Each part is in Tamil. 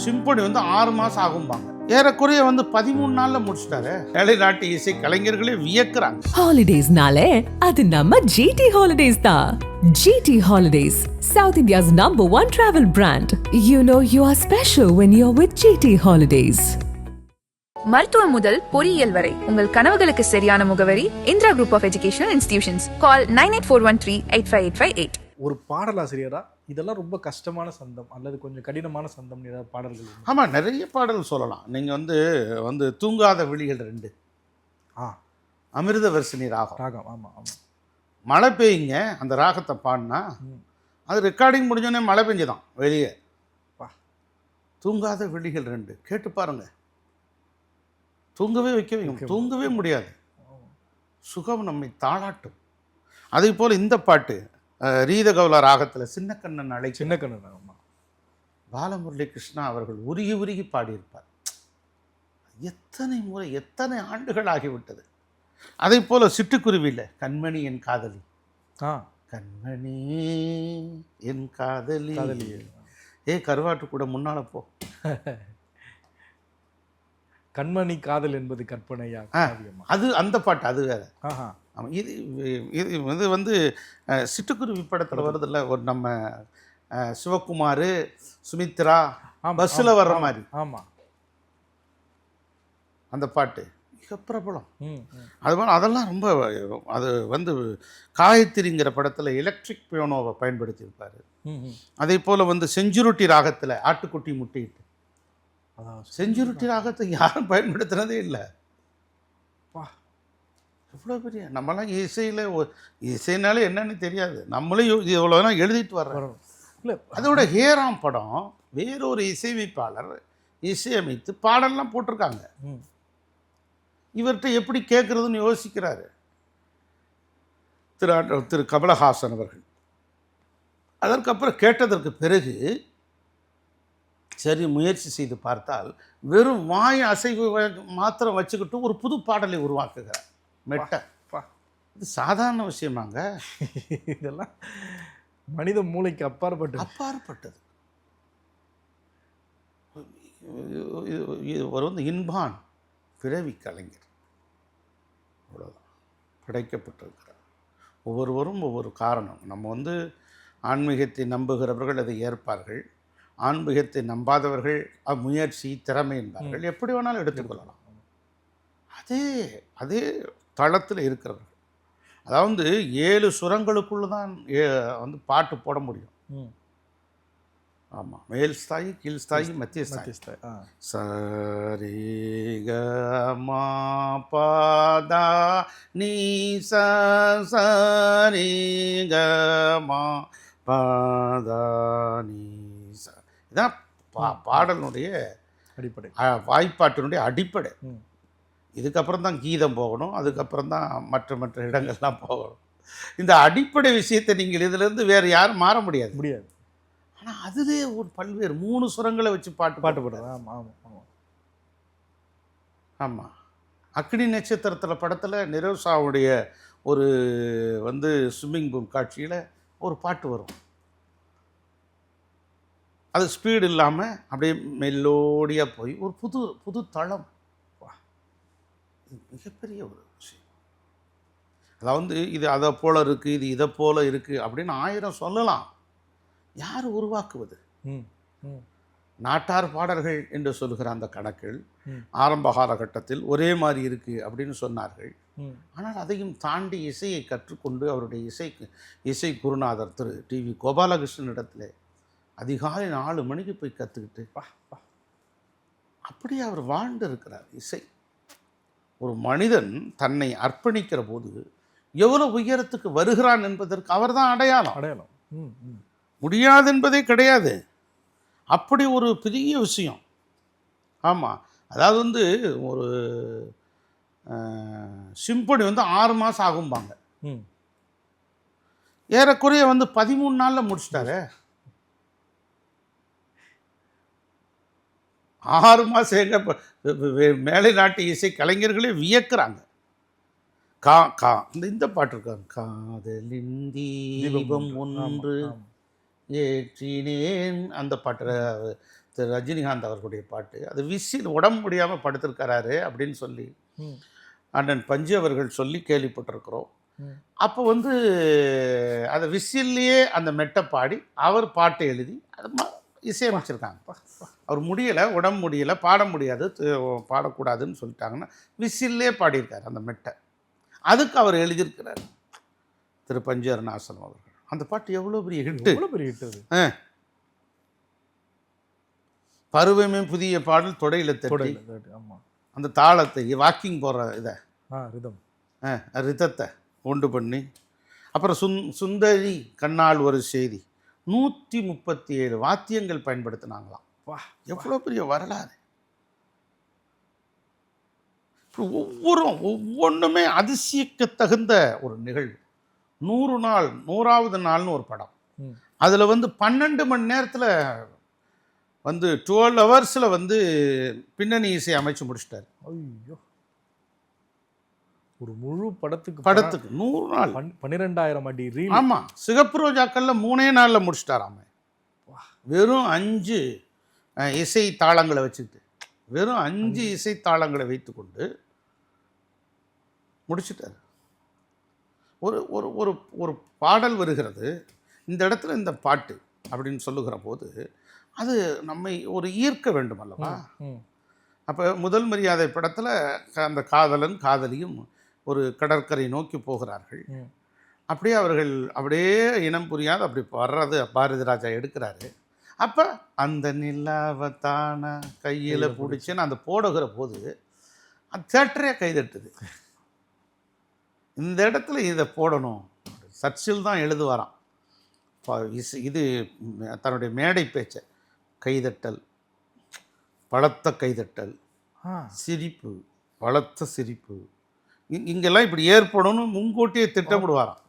சிம்பொனி வந்து 6 மாதம் ஆகும்பாங்க. ஏறக்குறைய வந்து 13 நாள்ல முடிச்சிட்டாரு. மேலை நாட்டு இசை கலைஞர்களே வியக்கிறாங்க. ஹாலிடேஸ்னாலே அது நம்ம ஜிடி ஹாலிடேஸ் தான். GT Holidays, South India's #1 travel brand. You know you are special when you're with GT Holidays. மருத்துவம் முதல் பொறியியல் வரை உங்கள் கனவுகளுக்கு சரியான முகவரி Indira group of educational institutions. Call 9841385858. ஒரு பாடலாசிரியரா இதெல்லாம் ரொம்ப கஷ்டமான சந்தம் அல்லது கொஞ்சம் கடினமான சந்தம் ஏதாவது பாடல்கள் உண்டா? ஆமாம், நிறைய பாடல் சொல்லலாம். நீங்கள் வந்து தூங்காத விழிகள் 2 அமிர்தவர்ஷினி ராகம். ராகம் ஆமாம் ஆமாம். மழை பெய்யுங்க அந்த ராகத்தை பாடினா அது ரெக்கார்டிங் முடிஞ்சோடனே மழை பெஞ்சுதான் வெளியே. தூங்காத விழிகள் 2 கேட்டு பாருங்க. தூங்கவே வைக்க தூங்கவே முடியாது. சுகம் நம்மை தாளாட்டும். அதே போல் இந்த பாட்டு ரீதகௌலா ராகத்தில் சின்ன கண்ணன் அழை. சின்ன கண்ணன் ஆமாம். பாலமுரளி கிருஷ்ணா அவர்கள் உருகி உருகி பாடியிருப்பார். எத்தனை முறை, எத்தனை ஆண்டுகள் ஆகிவிட்டது. அதே போல் சிட்டுக்குருவியில் கண்மணி என் காதலி. கண்மணி என் காதலி. கருவாட்டு கூட முன்னால போ. கண்மணி காதல் என்பது கற்பனையா? அது அந்த பாட்டு அது வேற. ஆமாம், இது வந்து சிட்டுக்குருவி படத்தில் வருதில்ல, ஒரு நம்ம சிவகுமார் சுமித்ரா பஸ்ஸில் வர்ற மாதிரி. ஆமாம், அந்த பாட்டு மிக பிரபலம். அதுபோல் அதெல்லாம் ரொம்ப அது வந்து காயத்ரிங்கிற படத்தில் எலக்ட்ரிக் பியானோவை பயன்படுத்தியிருப்பார். அதே போல் வந்து செஞ்சுருட்டி ராகத்தில் ஆட்டுக்குட்டி முட்டையிட்டு. செஞ்சுருட்டி ராகத்தை யாரும் பயன்படுத்துனதே இல்லை. எவ்வளோ பெரிய நம்மளாம் இசைனாலே என்னன்னு தெரியாது. நம்மளே இவ்வளோ எழுதிட்டு வர்றோம். இல்லை, அதோட ஹேராம் படம் வேறொரு இசையமைப்பாளர் இசையமைத்து பாடல்லாம் போட்டிருக்காங்க. இவர்கிட்ட எப்படி கேட்குறதுன்னு யோசிக்கிறாரு திரு கமலஹாசன் அவர்கள். அதற்கப்புறம் கேட்டதற்கு பிறகு சரி முயற்சி செய்து பார்த்தால் வெறும் வாய் அசைவு மாத்திரம் வச்சுக்கிட்டு ஒரு புது பாடலை உருவாக்குகிறார். மெட்ட இது சாதாரண விஷயமாங்க. இதெல்லாம் மனித மூளைக்கு அப்பாற்பட்டது. ஒரு வந்து இன்பான் பிறவி கலைஞர், அவ்வளோதான் படைக்கப்பட்டிருக்கிறார். ஒவ்வொருவரும் ஒவ்வொரு காரணம். நம்ம வந்து ஆன்மீகத்தை நம்புகிறவர்கள் அதை ஏற்பார்கள், ஆன்மீகத்தை நம்பாதவர்கள் முயற்சி திறமை என்பார்கள். எப்படி வேணாலும் எடுத்துக்கொள்ளலாம். அதே தளத்தில் இருக்கிறவர்கள், அதாவது 7 சுரங்களுக்குள்ள தான் வந்து பாட்டு போட முடியும். ஆமாம், மேல் ஸ்தாயி, கீழ் ஸ்தாயி, மத்திய ஸ்தாயி. சரி க மா பா நீ சரி க மா பா நீ. இதுதான் பாடலுடைய அடிப்படை, வாய்ப்பாட்டினுடைய அடிப்படை. இதுக்கப்புறம் தான் கீதம் போகணும், அதுக்கப்புறம் தான் மற்ற இடங்கள்லாம் போகணும். இந்த அடிப்படை விஷயத்தை நீங்கள் இதிலேருந்து வேறு யாரும் மாற முடியாது. ஆனால் அதுவே ஒரு பல்வேறு 3 சுரங்களை வச்சு பாட்டு போடுறது. ஆமாம், அக்னி நட்சத்திரத்தில் படத்தில் நிரோஷாவுடைய ஒரு வந்து ஸ்விம்மிங் பூல் காட்சியில் ஒரு பாட்டு வரும். அது ஸ்பீடு இல்லாமல் அப்படியே மெல்லோடியாக போய் ஒரு புது தளம். மிகப்பெரிய ஒரு விஷயம். அதாவது இது அதை போல் இருக்குது, இது இதை போல் இருக்குது அப்படின்னு 1000 சொல்லலாம். யார் உருவாக்குவது? நாட்டார் பாடல்கள் என்று சொல்லுகிற அந்த கணக்கில் ஆரம்ப காலகட்டத்தில் ஒரே மாதிரி இருக்குது அப்படின்னு சொன்னார்கள். ஆனால் அதையும் தாண்டி இசையை கற்றுக்கொண்டு அவருடைய இசை குருநாதர் திரு டிவி கோபாலகிருஷ்ணன் இடத்துல அதிகாலை 4 மணிக்கு போய் கற்றுக்கிட்டு அப்படியே அவர் வாழ்ந்து இருக்கிறார். இசை ஒரு மனிதன் தன்னை அர்ப்பணிக்கிற போது எவ்வளோ உயரத்துக்கு வருகிறான் என்பதற்கு அவர் தான் அடையாளம். முடியாது என்பதே கிடையாது. அப்படி ஒரு பெரிய விஷயம். ஆமாம், அதாவது வந்து ஒரு சிம்பொனி வந்து 6 மாதம் ஆகும்பாங்க. ஏறக்குறைய வந்து 13 நாளில் முடிச்சிட்டாரு. 6 மாதம் எங்க மேலை நாட்டு இசை கலைஞர்களே வியக்கிறாங்க. இந்த பாட்டு இருக்காங்க. காதலின் தீபம் ஒன்று ஏற்றினேன், அந்த பாட்டு திரு ரஜினிகாந்த் அவர்களுடைய பாட்டு. அது விசில் உடம்பு முடியாமல் படுத்திருக்கிறாரு அப்படின்னு சொல்லி அண்ணன் பஞ்சு அவர்கள் சொல்லி கேள்விப்பட்டிருக்கிறோம். அப்போ வந்து அதை விசில்லையே அந்த மெட்டை பாடி அவர் பாட்டை எழுதி அது இசையமைச்சிருக்காங்க. அவர் முடியலை, உடம்பு முடியலை, பாட முடியாது, பாடக்கூடாதுன்னு சொல்லிட்டாங்கன்னா விசில்லே பாடியிருக்காரு அந்த மெட்டை. அதுக்கு அவர் எழுதியிருக்கிறார் திரு பஞ்சு அருணாசலம் அவர்கள். அந்த பாட்டு எவ்வளோ பெரிய ஹிட்டு. பருவமே புதிய பாடல் தொடையில் தட்டி அந்த தாளத்தை வாக்கிங் போகிற இதை ரிதத்தை உண்டு பண்ணி, அப்புறம் சுந்தரி கண்ணால் ஒரு செய்தி 137 வாத்தியங்கள் பயன்படுத்தினாங்களாம். எவ்வளோ பெரிய வரலாறு. ஒவ்வொன்றுமே அதிசயிக்க தகுந்த ஒரு நிகழ்வு. 100 நாள் 100வது நாள்னு ஒரு படம். அதில் வந்து 12 மணி நேரத்தில் வந்து 12 ஹவர்ஸில் வந்து பின்னணி இசை அமைச்சு முடிச்சிட்டார். ஐயோ, ஒரு முழு படத்துக்கு 100 நாள் 12,000 அடி ரீல். ஆமாம், சிகப்பு ரோஜாக்கள்ல 3 நாளில் முடிச்சிட்டாராம. வெறும் 5 இசை தாளங்களை வச்சுக்கிட்டு, வெறும் 5 இசை தாளங்களை வைத்துக்கொண்டு முடிச்சிட்டார். ஒரு ஒரு ஒரு ஒரு பாடல் வருகிறது, இந்த இடத்துல இந்த பாட்டு அப்படின்னு சொல்லுகிற போது அது நம்மை ஒரு ஈர்க்க வேண்டும் அல்லவா. அப்போ முதல் மரியாதை படத்தில் அந்த காதலன் காதலியும் ஒரு கடற்கரை நோக்கி போகிறார்கள். அப்படியே அவர்கள் அப்படியே இனம் புரியாத அப்படி வர்றது பாரதி ராஜா எடுக்கிறாரு. அப்போ அந்த நிலாவத்தான கையில் பிடிச்சின்னு அந்த போடுகிற போது அந்த தேட்டரே கைதட்டுது. இந்த இடத்துல இதை போடணும். சர்ச்சில் தான் எழுதுவாராம். இது தன்னுடைய மேடை பேச்சை, கைதட்டல், பலத்த கைதட்டல், சிரிப்பு, பலத்த சிரிப்பு, இங்கெல்லாம் இப்படி ஏற்படணும்னு முன்கூட்டியே திட்டமிடுவாராம்.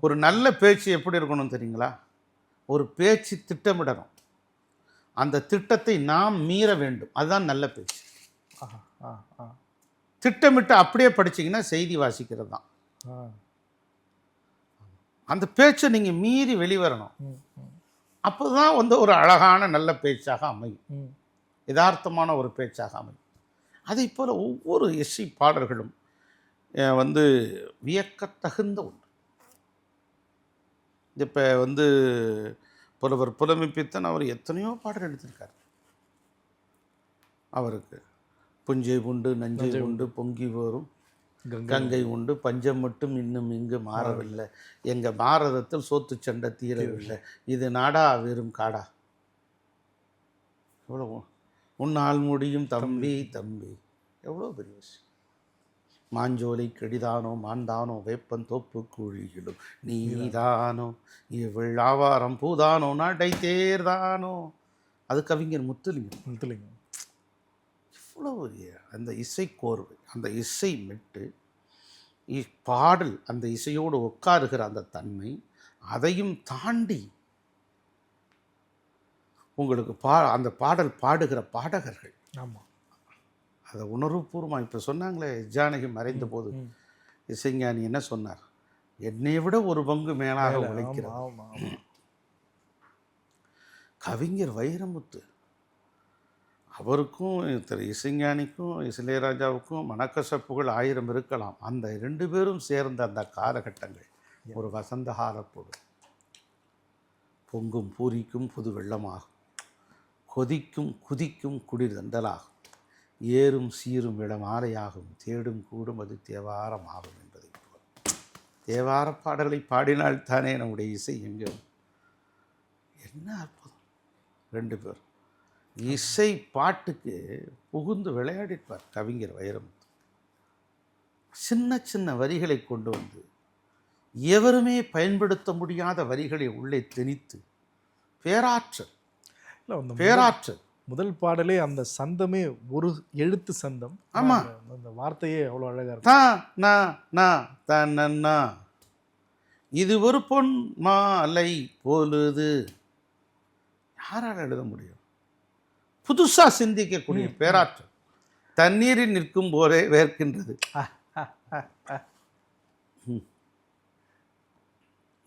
ஒரு நல்ல பேச்சு எப்படி இருக்கணும் தெரியுங்களா? ஒரு பேச்சு திட்டமிடணும், அந்த திட்டத்தை நாம் மீற வேண்டும், அதுதான் நல்ல பேச்சு. திட்டமிட்டு அப்படியே படிச்சிங்கன்னா செய்தி வாசிக்கிறது தான். அந்த பேச்சை நீங்கள் மீறி வெளிவரணும். அப்போ தான் வந்து ஒரு அழகான நல்ல பேச்சாக அமையும், யதார்த்தமான ஒரு பேச்சாக அமையும். அதே போல் ஒவ்வொரு இசை பாடல்களும் வந்து வியக்கத்தகுந்த ஒன்று. இப்போ வந்து புலவர் புலமைப்பித்தன் அவர் எத்தனையோ பாடல் எடுத்திருக்கார். அவருக்கு புஞ்சை உண்டு, நஞ்சை உண்டு, பொங்கி வரும் கங்கை உண்டு, பஞ்சம் மட்டும் இன்னும் இங்கு மாறவில்லை, எங்கள் பாரதத்தில் சோத்து சண்டை தீரவில்லை, இது நாடா வெறும் காடா, எவ்வளோ உன்னால் முடியும் தம்பி தம்பி, எவ்வளோ பெரிய விஷயம். மாஞ்சோலை கெடிதானோ மாந்தானோ வேப்பன் தோப்பு குழியிலும் நீதானோ இவள் ஆவாரம் பூதானோ நடை தேர்தானோ, அது கவிஞர் முத்துலிங்கம். எவ்வளோ அந்த இசை கோர்வை, அந்த இசை மெட்டு, பாடல், அந்த இசையோடு உட்காருகிற அந்த தன்மை, அதையும் தாண்டி உங்களுக்கு அந்த பாடல் பாடுகிற பாடகர்கள். ஆமாம், அதை உணர்வுபூர்வமாக இப்போ சொன்னாங்களே, ஜானகி மறைந்த போது இசைஞானி என்ன சொன்னார்? என்னை விட ஒரு பங்கு மேலாக உழைக்கிறார். கவிஞர் வைரமுத்து அவருக்கும் திரு இசைஞானிக்கும் இளையராஜாவுக்கும் மனக்கசப்புகள் 1000 இருக்கலாம். அந்த 2 பேரும் சேர்ந்த அந்த காலகட்டங்கள் ஒரு வசந்த காலப்போடு பொங்கும் பூரிக்கும் புது வெள்ளமாகும், கொதிக்கும் குதிக்கும் குளிர் தண்டலாகும், ஏறும் சீரும் இடம் ஆலையாகும், தேடும் கூடும் அது தேவாரமாகும் என்பதை போல் தேவார பாடலை பாடினால் தானே நம்முடைய இசை எங்கே. என்ன அற்புதம்! 2 பேர் இசை பாட்டுக்கு புகுந்து விளையாடிப்பார் கவிஞர் வைரமுத்து. சின்ன சின்ன வரிகளை கொண்டு வந்து எவருமே பயன்படுத்த முடியாத வரிகளை உள்ளே திணித்து பேராற்றல். முதல் பாடலே அந்த சந்தமே ஒரு எழுத்து சந்தம். ஆமா, அந்த வார்த்தையே அவ்வளோ அழகா இருக்கு. இது ஒரு பொன் மாலை பொழுது, யாரால் எழுத முடியும்? புதுசாக சிந்திக்கக்கூடிய பேராற்றல். தண்ணீரில் நிற்கும் போதே வேர்க்கின்றது,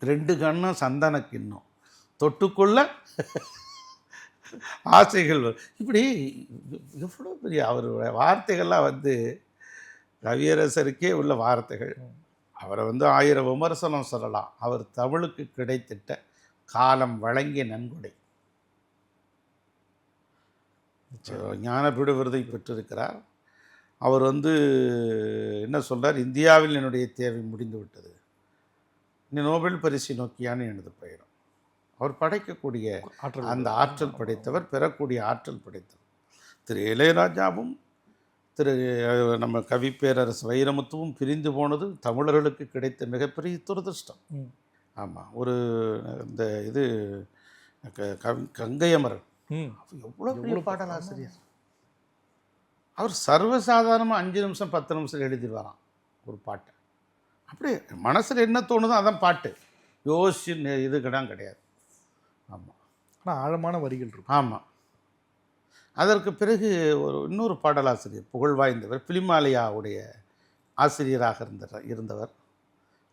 2 கண்ணும் சந்தன கிண்ணம், தொட்டுக்கொள்ள ஆசைகள் இப்படி எவ்வளோ பெரிய அவருடைய வார்த்தைகள்லாம் வந்து கவியரசருக்கே உள்ள வார்த்தைகள். அவரை வந்து 1000 விமர்சனம் சொல்லலாம். அவர் தமிழுக்கு கிடைத்திட்ட காலம் வழங்கிய நன்கொடை. ஞானபீட விருதை பெற்றிருக்கிறார். அவர் வந்து என்ன சொல்றார், இந்தியாவில் என்னுடைய தேவை முடிந்து விட்டது, இனி நோபல் பரிசை நோக்கியான எனது பயணம். அவர் படைக்கக்கூடிய அந்த ஆற்றல் படைத்தவர், பெறக்கூடிய ஆற்றல் படைத்தவர். திரு இளையராஜாவும் திரு நம்ம கவி பேரரசு வைரமுத்துவும் பிரிந்து போனது தமிழர்களுக்கு கிடைத்த மிகப்பெரிய துரதிர்ஷ்டம். ஆமாம். ஒரு இந்த இது கங்கையமரன் எவ்வளோ பெரிய பாடலாசிரியர். அவர் சர்வசாதாரணமாக 5 நிமிஷம் 10 நிமிஷம் எழுதிடுவாராம் ஒரு பாட்டை. அப்படியே மனசில் என்ன தோணுதோ அதான் பாட்டு, யோசிச்சு இது கிடையாது. ஆமாம். ஆனால் ஆழமான வரிகள் இருக்கும். ஆமாம். அதற்கு பிறகு இன்னொரு பாடலாசிரியர் புகழ் வாய்ந்தவர், பிலிமாலயாவுடைய ஆசிரியராக இருந்தவர்.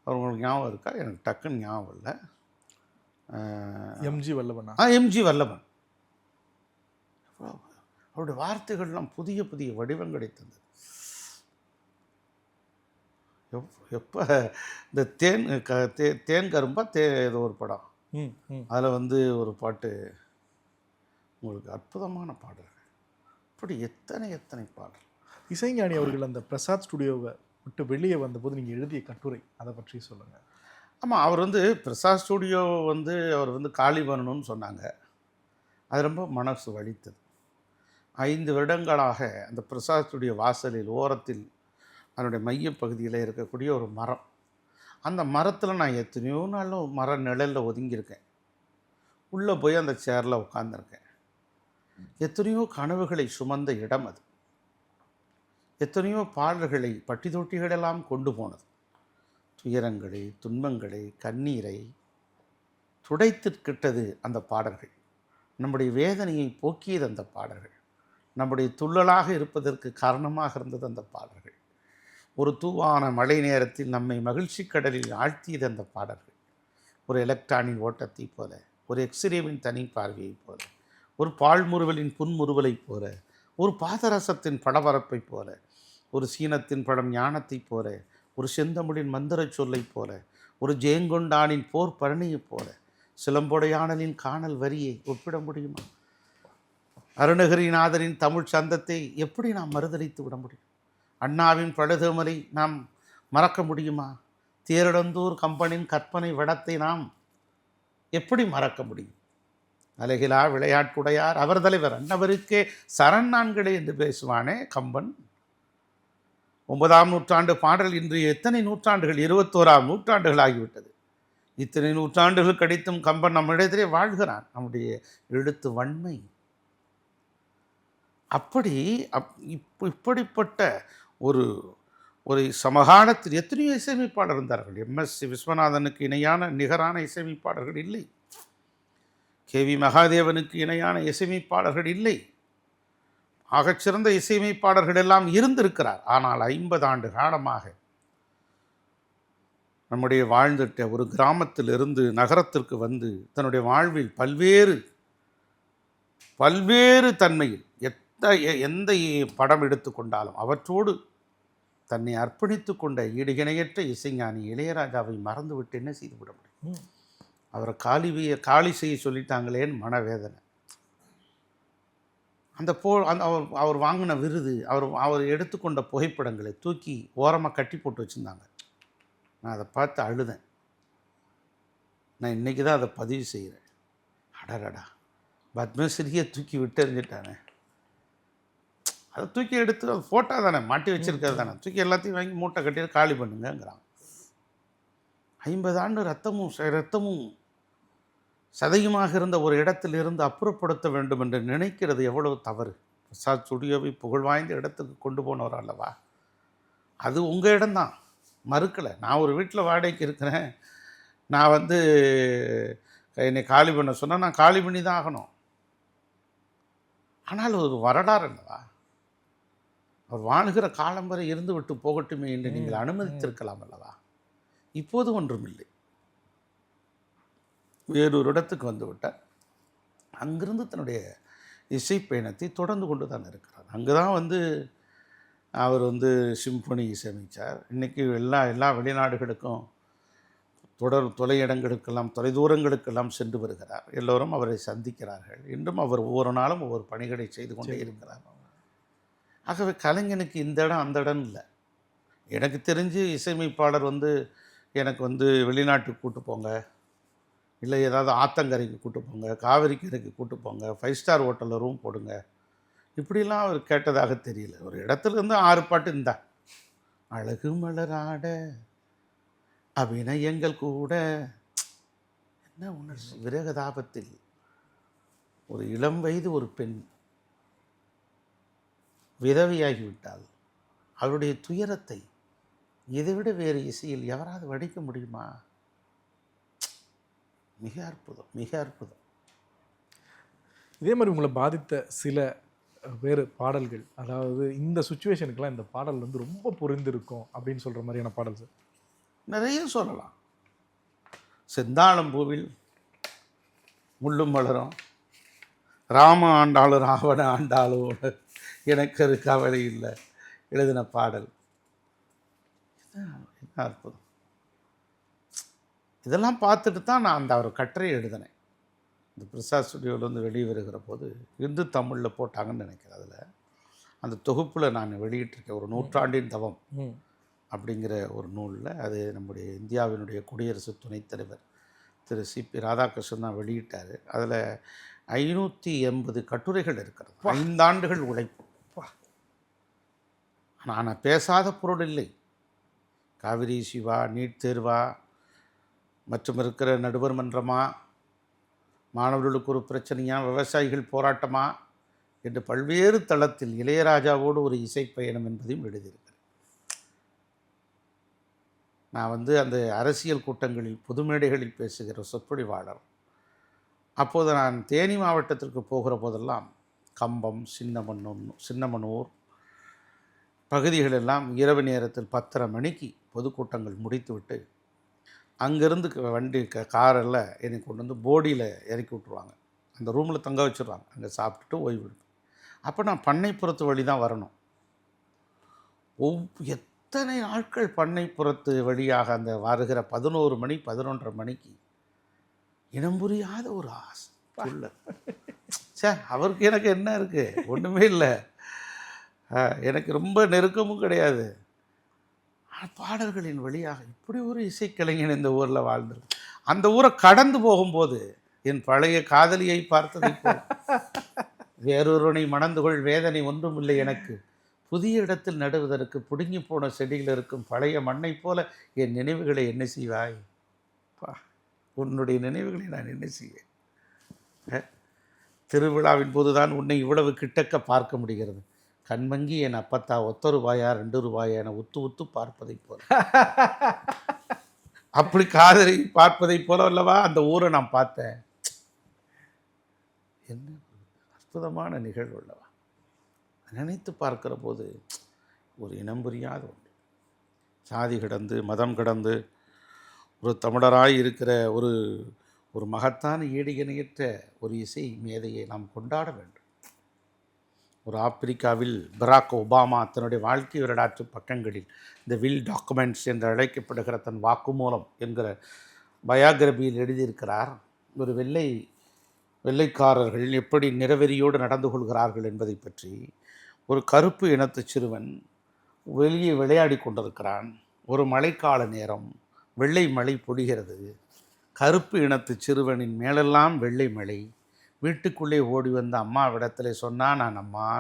அவங்களுக்கு ஞாபகம் இருக்கா? எனக்கு டக்குன்னு ஞாபகம் இல்லை. எம்ஜி வல்லபனா? எம்ஜி வல்லபன். அவருடைய வார்த்தைகள்லாம் புதிய புதிய வடிவங்களை தந்தது. எப்போ இந்த தேன் கரும்பா ஏதோ ஒரு படம், அதில் வந்து ஒரு பாட்டு, உங்களுக்கு அற்புதமான பாடல்கள். இப்படி எத்தனை பாடல். இசைஞானி அவர்கள் அந்த பிரசாத் ஸ்டுடியோவை விட்டு வெளியே வந்தபோது நீங்கள் எழுதிய கட்டுரை, அதை பற்றி சொல்லுங்கள். ஆமாம். அவர் வந்து பிரசாத் ஸ்டுடியோ வந்து அவர் வந்து காலி பண்ணணும்னு சொன்னாங்க. அது ரொம்ப மனசு வலித்தது. 5 வருடங்களாக அந்த பிரசாத் ஸ்டுடியோ வாசலில் ஓரத்தில் அதனுடைய மையப்பகுதியில் இருக்கக்கூடிய ஒரு மரம், அந்த மரத்தில் நான் எத்தனையோ நாள் மர நிழலில் ஒதுங்கியிருக்கேன். உள்ளே போய் அந்த சேரில் உட்காந்துருக்கேன். எத்தனையோ கனவுகளை சுமந்த இடம் அது. எத்தனையோ பாடல்களை பட்டி தொட்டிகளெல்லாம் கொண்டு போனது. துயரங்களை, துன்பங்களை, கண்ணீரை துடைத்துக்கிட்டது அந்த பாடல்கள். நம்முடைய வேதனையை போக்கியது அந்த பாடல்கள். நம்முடைய துள்ளலாக இருப்பதற்கு காரணமாக இருந்தது அந்த பாடல்கள். ஒரு தூவான மழை நேரத்தில் நம்மை மகிழ்ச்சி கடலில் ஆழ்த்தியது அந்த பாடல்கள். ஒரு எலக்ட்ரானின் ஓட்டத்தை போல, ஒரு எக்ஸ்ரேவின் தனி பார்வையைப் போல, ஒரு பால்முறுவலின் புன்முறுவலைப் போல, ஒரு பாதரசத்தின் படபரப்பைப் போல, ஒரு சீனத்தின் படம் ஞானத்தைப் போல, ஒரு செந்தமிழின் மந்திர சொல்லைப் போல, ஒரு ஜெயங்கொண்டானின் போர் பரணியைப் போல, சிலம்பொடையானலின் காணல் வரியை ஒப்பிட முடியுமா? அருணகிரிநாதரின் தமிழ் சந்தத்தை எப்படி நாம் மறுதலித்து விட முடியும்? அண்ணாவின் பழுதுமலை நாம் மறக்க முடியுமா? தேரடந்தூர் கம்பனின் கற்பனை வடத்தை நாம் எப்படி மறக்க முடியும்? அழகிலா விளையாட்டுடையார் அவர் தலைவர் அன்னவருக்கே சரண் நான்களே என்று பேசுவானே கம்பன். 9ஆம் நூற்றாண்டு பாடல் இன்று எத்தனை நூற்றாண்டுகள், 21ஆம் நூற்றாண்டுகள் ஆகிவிட்டது. இத்தனை நூற்றாண்டுகள் கடித்தும் கம்பன் நம்மிடத்திலே வாழ்கிறான். நம்முடைய எழுத்து வன்மை அப்படி இப்படிப்பட்ட ஒரு ஒரு சமகாலத்தில் எத்தனையோ இசையமைப்பாளர் இருந்தார்கள். MS விஸ்வநாதனுக்கு இணையான நிகரான இசையமைப்பாளர்கள் இல்லை. KV மகாதேவனுக்கு இணையான இசையமைப்பாளர்கள் இல்லை. ஆகச்சிறந்த இசையமைப்பாளர்கள் எல்லாம் இருந்திருக்கிறார். ஆனால் 50 ஆண்டு காலமாக நம்முடைய வாழ்ந்துட்ட ஒரு கிராமத்திலிருந்து நகரத்திற்கு வந்து தன்னுடைய வாழ்வில் பல்வேறு தன்மையில் எந்த படம் எடுத்துக்கொண்டாலும் அவற்றோடு தன்னை அர்ப்பணித்து கொண்ட ஈடுகிணையற்ற இசைஞானி இளையராஜாவை மறந்துவிட்டு என்ன செய்துவிட முடியும்? அவரை காலி செய்ய சொல்லிட்டாங்களேன்னு மனவேதனை. அந்த அவர் வாங்கின விருது, அவர் எடுத்துக்கொண்ட புகைப்படங்களை தூக்கி ஓரமாக கட்டி போட்டு வச்சுருந்தாங்க. நான் அதை பார்த்து அழுதேன். நான் இன்றைக்கி தான் அதை பதிவு செய்கிறேன். அடடா, பத்மஸ்ரீயை தூக்கி விட்டெறிஞ்சிட்டானே. அதை தூக்கி எடுத்து அது ஃபோட்டோ தானே மாட்டி வச்சுருக்கிறது தானே, தூக்கி எல்லாத்தையும் வாங்கி மூட்டை கட்டிட்டு காலி பண்ணுங்கிறான். 50 ஆண்டு ரத்தமும் சதையுமாக இருந்த ஒரு இடத்திலிருந்து அப்புறப்படுத்த வேண்டும் என்று நினைக்கிறது எவ்வளவு தவறு. பிரசாத் ஸ்டுடியோவை புகழ் வாய்ந்த இடத்துக்கு கொண்டு போனவர் அல்லவா? அது உங்கள் இடம்தான், மறுக்கலை. நான் ஒரு வீட்டில் வாடகைக்கு இருக்கிறேன். நான் வந்து என்னை காலி பண்ண சொன்னால் நான் காலி பண்ணி தான் ஆகணும். ஆனால் ஒரு வரலாறு அல்லவா? அவர் வாழ்கிற காலம் வரை இருந்து விட்டு போகட்டுமே என்று நீங்கள் அனுமதித்திருக்கலாம் அல்லவா? இப்போது ஒன்றுமில்லை. வேறொரு இடத்துக்கு வந்து விட்டார். அங்கிருந்து தன்னுடைய இசை பயணத்தை தொடர்ந்து கொண்டு தான் இருக்கிறார். அங்கே தான் வந்து அவர் வந்து சிம்பொனி இசையமைச்சார். இன்றைக்கி எல்லா வெளிநாடுகளுக்கும் தொலையிடங்களுக்கெல்லாம் தொலைதூரங்களுக்கெல்லாம் சென்று வருகிறார். எல்லோரும் அவரை சந்திக்கிறார்கள். இன்றும் அவர் ஒவ்வொரு நாளும் ஒவ்வொரு பணிகளை செய்து கொண்டே இருக்கிறார். ஆகவே கலைஞனுக்கு இந்த இடம் அந்த இடம் இல்லை. எனக்கு தெரிஞ்சு இசையமைப்பாளர் வந்து எனக்கு வந்து வெளிநாட்டுக்கு கூட்டு போங்க, இல்லை ஏதாவது ஆத்தங்கரைக்கு கூட்டு போங்க, காவிரிக்கரைக்கு கூட்டு போங்க, 5 ஸ்டார் ஹோட்டலில் ரூம் போடுங்க, இப்படிலாம் அவர் கேட்டதாக தெரியல. ஒரு இடத்துலேருந்து 6 பாட்டு இருந்தா அழகு மலராட அபிநயங்கள் கூட, என்ன உணர்ச்சி விரகதாபத்தில் ஒரு இளம் வயது ஒரு பெண் விதவையாகிவிட்டால் அவருடைய துயரத்தை இதைவிட வேறு இசையில் யாராவது வடிக்க முடியுமா? மிக அற்புதம், மிக அற்புதம். இதே மாதிரி உங்களை பாதித்த சில வேறு பாடல்கள், அதாவது இந்த சுச்சுவேஷனுக்கெல்லாம் இந்த பாடல் வந்து ரொம்ப பொருந்திருக்கும் அப்படின்னு சொல்கிற மாதிரியான பாடல் சார்? நிறைய சொல்லலாம். செந்தாழம்பூவில் முள்ளும் மலரும், ராம ஆண்டாலும் ராவண ஆண்டாலும் எனக்கு ஒரு கவலை இல்லை எழுதின பாடல். என்ன அற்புதம். இதெல்லாம் பார்த்துட்டு தான் நான் அந்த ஒரு கட்டுரை எழுதினேன். இந்த பிரசாத் ஸ்டுடியோவிலேருந்து வெளியே வருகிற போது இந்து தமிழில் போட்டாங்கன்னு நினைக்கிறேன். அதில் அந்த தொகுப்பில் நான் வெளியிட்டிருக்கேன். ஒரு நூற்றாண்டின் தவம் அப்படிங்கிற ஒரு நூலில், அது நம்முடைய இந்தியாவினுடைய குடியரசு துணைத் தலைவர் திரு சிபி ராதாகிருஷ்ணன் தான் வெளியிட்டார். அதில் 580 கட்டுரைகள் இருக்கிறது. 5 ஆண்டுகள் உழைப்பு. நான் பேசாத பொருள் இல்லை. காவிரி சிவா, நீட் தேர்வா, மற்றும் இருக்கிற நடுவர் மன்றமா, மாணவர்களுக்கு ஒரு பிரச்சனையா, விவசாயிகள் போராட்டமா என்று பல்வேறு தளத்தில் இளையராஜாவோடு ஒரு இசை பயணம் என்பதையும் எழுதியிருக்கிறேன். நான் வந்து அந்த அரசியல் கூட்டங்களில் பொது மேடைகளில் பேசுகிற சொற்பொழிவாளர். அப்போது நான் தேனி மாவட்டத்திற்கு போகிற போதெல்லாம் கம்பம், சின்னமனூர் பகுதிகளெல்லாம் இரவு நேரத்தில் 10:30 மணிக்கு பொதுக்கூட்டங்கள் முடித்துவிட்டு அங்கேருந்து வண்டி காரில் என்னை கொண்டு வந்து போடியில் இறக்கி விட்ருவாங்க. அந்த ரூமில் தங்க வச்சுருவாங்க. அங்கே சாப்பிட்டுட்டு ஓய்வு எடுப்பேன். அப்போ நான் பண்ணைப்புறத்து வழி தான் வரணும். எத்தனை நாட்கள் பண்ணைப்புறத்து வழியாக அந்த வருகிற 11 மணி 11:30 மணிக்கு இனம் புரியாத ஒரு ஆசை உள்ள. அவருக்கு எனக்கு என்ன இருக்குது? ஒன்றுமே இல்லை. எனக்கு ரொம்ப நெருக்கமும் கிடையாது. பாடல்களின் வழியாக இப்படி ஒரு இசைக்கலைஞன் இந்த ஊரில் வாழ்ந்திருக்கு. அந்த ஊரை கடந்து போகும்போது என் பழைய காதலியை பார்த்ததை போல, வேறொருவனை மணந்து கொள் வேதனை ஒன்றும் இல்லை எனக்கு, புதிய இடத்தில் நடுவதற்கு புடுங்கி போன செடியில் இருக்கும் பழைய மண்ணை போல என் நினைவுகளை என்ன செய்வாய்? உன்னுடைய நினைவுகளை நான் என்ன செய்வேன்? திருவிழாவின் போதுதான் உன்னை இவ்வளவு கிட்டக்க பார்க்க முடிகிறது. கண்மங்கி என் அப்பத்தா 1 ரூபாயா 2 ரூபாயா என உத்து பார்ப்பதை போல, அப்படி காதலை பார்ப்பதை போல அல்லவா அந்த ஊரை நான் பார்த்தேன். என்ன அற்புதமான நிகழ்வு அல்லவா. நினைத்து பார்க்கிற போது ஒரு இனம் புரியாத ஒன்று. சாதி கடந்து மதம் கடந்து ஒரு தமிழராய் இருக்கிற ஒரு மகத்தான ஈடு இணையற்ற ஒரு இசை மேதையை நாம் கொண்டாட வேண்டும். ஒரு ஆப்பிரிக்காவில் பராக் ஒபாமா தன்னுடைய வாழ்க்கை வரலாற்று பக்கங்களில் இந்த வில் டாக்குமெண்ட்ஸ் என்று அழைக்கப்படுகிற தன் வாக்குமூலம் என்கிற பயோகிராபியில் எழுதியிருக்கிறார். ஒரு வெள்ளைக்காரர்கள் எப்படி நிறவெறியோடு நடந்து கொள்கிறார்கள் என்பதை பற்றி. ஒரு கருப்பு இனத்து சிறுவன் வெளியே விளையாடி கொண்டிருக்கிறான். ஒரு மழைக்கால நேரம், வெள்ளை மழை பொழிகிறது. கருப்பு இனத்து சிறுவனின் மேலெல்லாம் வெள்ளை மழை. வீட்டுக்குள்ளே ஓடி வந்த அம்மாவிடத்தில் சொன்னால்,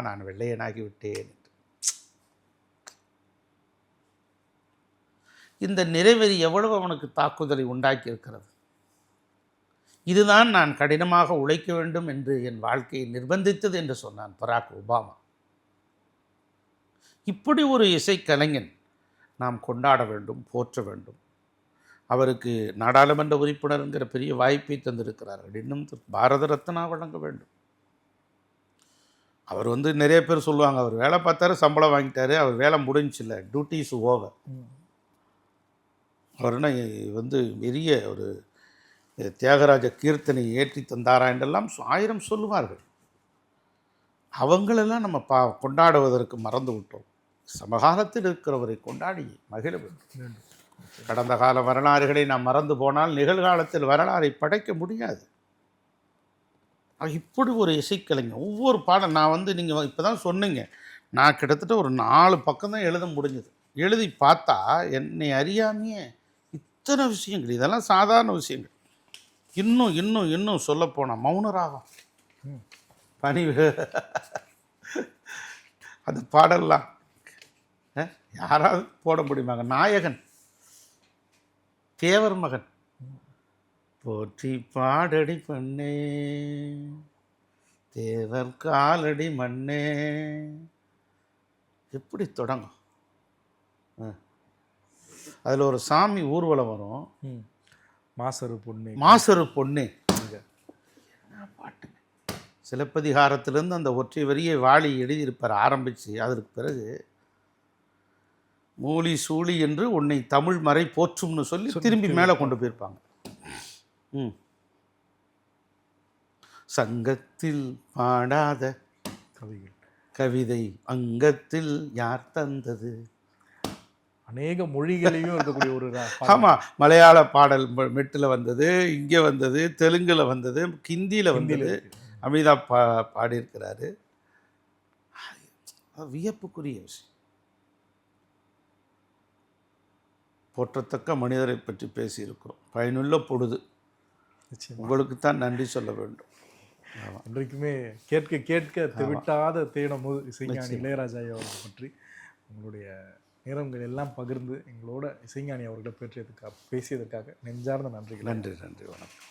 நான் வெள்ளையனாகி விட்டேன். இந்த நிறைவெறி எவ்வளவு அவனுக்கு தாக்குதலை உண்டாக்கி இருக்கிறது. இதுதான் நான் கடினமாக உழைக்க வேண்டும் என்று என் வாழ்க்கையை நிர்பந்தித்தது என்று சொன்னான் பராக் ஒபாமா. இப்படி ஒரு இசைக்கலைஞன் நாம் கொண்டாட வேண்டும், போற்ற வேண்டும். அவருக்கு நாடாளுமன்ற உறுப்பினருங்கிற பெரிய வாய்ப்பை தந்திருக்கிறார்கள். இன்னும் பாரத ரத்னா வழங்க வேண்டும். அவர் வந்து நிறைய பேர் சொல்லுவாங்க, அவர் வேலை பார்த்தாரு, சம்பளம் வாங்கிட்டாரு, அவர் வேலை முடிஞ்சில்ல, டியூட்டிஸ் ஓவர். அவர்னா வந்து பெரிய ஒரு தியாகராஜ கீர்த்தனை ஏற்றி தந்தாரா என்றெல்லாம் 1000 சொல்லுவார்கள். அவங்களெல்லாம் நம்ம கொண்டாடுவதற்கு மறந்து விட்டோம். சமகாலத்தில் இருக்கிறவரை கொண்டாடி மகிழ வேண்டும். கடந்த கால வரலாறுகளை நாம் மறந்து போனால் நிகழ்காலத்தில் வரலாறை படைக்க முடியாது. இப்படி ஒரு இசைக்கலைஞர் ஒவ்வொரு பாடம் நான் நீங்கள் இப்போ தான் சொன்னீங்க, நான் கிட்டத்தட்ட ஒரு 4 பக்கம் தான் எழுத முடிஞ்சது. எழுதி பார்த்தா என்னை அறியாமையே இத்தனை விஷயங்கள், இதெல்லாம் சாதாரண விஷயங்கள். இன்னும் இன்னும் இன்னும் சொல்லப்போனால் மௌனராகம், பனி, அந்த பாடல்லாம் யாராவது போட முடியுமாங்க? நாயகன், தேவர் மகன், போற்றி பாடடி பண்ணே தேவர் காலடி மண்ணே, எப்படி தொடங்கும்? அதில் ஒரு சாமி ஊர்வலம் வரும், மாசரு பொண்ணு, மாசரு பொண்ணு. என்ன பாட்டுங்க! சிலப்பதிகாரத்திலிருந்து அந்த ஒற்றை வரியை வாலி எழுதியிருப்பார் ஆரம்பித்து. அதற்கு பிறகு மூலி சூழி என்று உன்னை தமிழ் மறை போற்றும்னு சொல்லி திரும்பி மேலே கொண்டு போயிருப்பாங்க. சங்கத்தில் பாடாத கவிதை அங்கத்தில் யார் தந்தது? அநேக மொழிகளையும் இருக்கக்கூடிய ஒரு ஆமாம், மலையாள பாடல் மெட்டில் வந்தது, இங்கே வந்தது, தெலுங்கில் வந்தது, ஹிந்தியில் வந்தது, அமிதாப் பாடியிருக்கிறாரு. வியப்புக்குரிய விஷயம். போற்றத்தக்க மனிதரை பற்றி பேசியிருக்கிறோம். பயனுள்ள பொழுது. உங்களுக்கு தான் நன்றி சொல்ல வேண்டும். இன்றைக்குமே கேட்க கேட்க தெவிட்டாத தேனமு இசைஞானி இளையராஜா அவர்கள் பற்றி உங்களுடைய நேரங்கள் எல்லாம் பகிர்ந்து எங்களோட இசைஞானி அவர்களை பேசியதற்காக நெஞ்சார்ந்த நன்றிகள். நன்றி, வணக்கம்.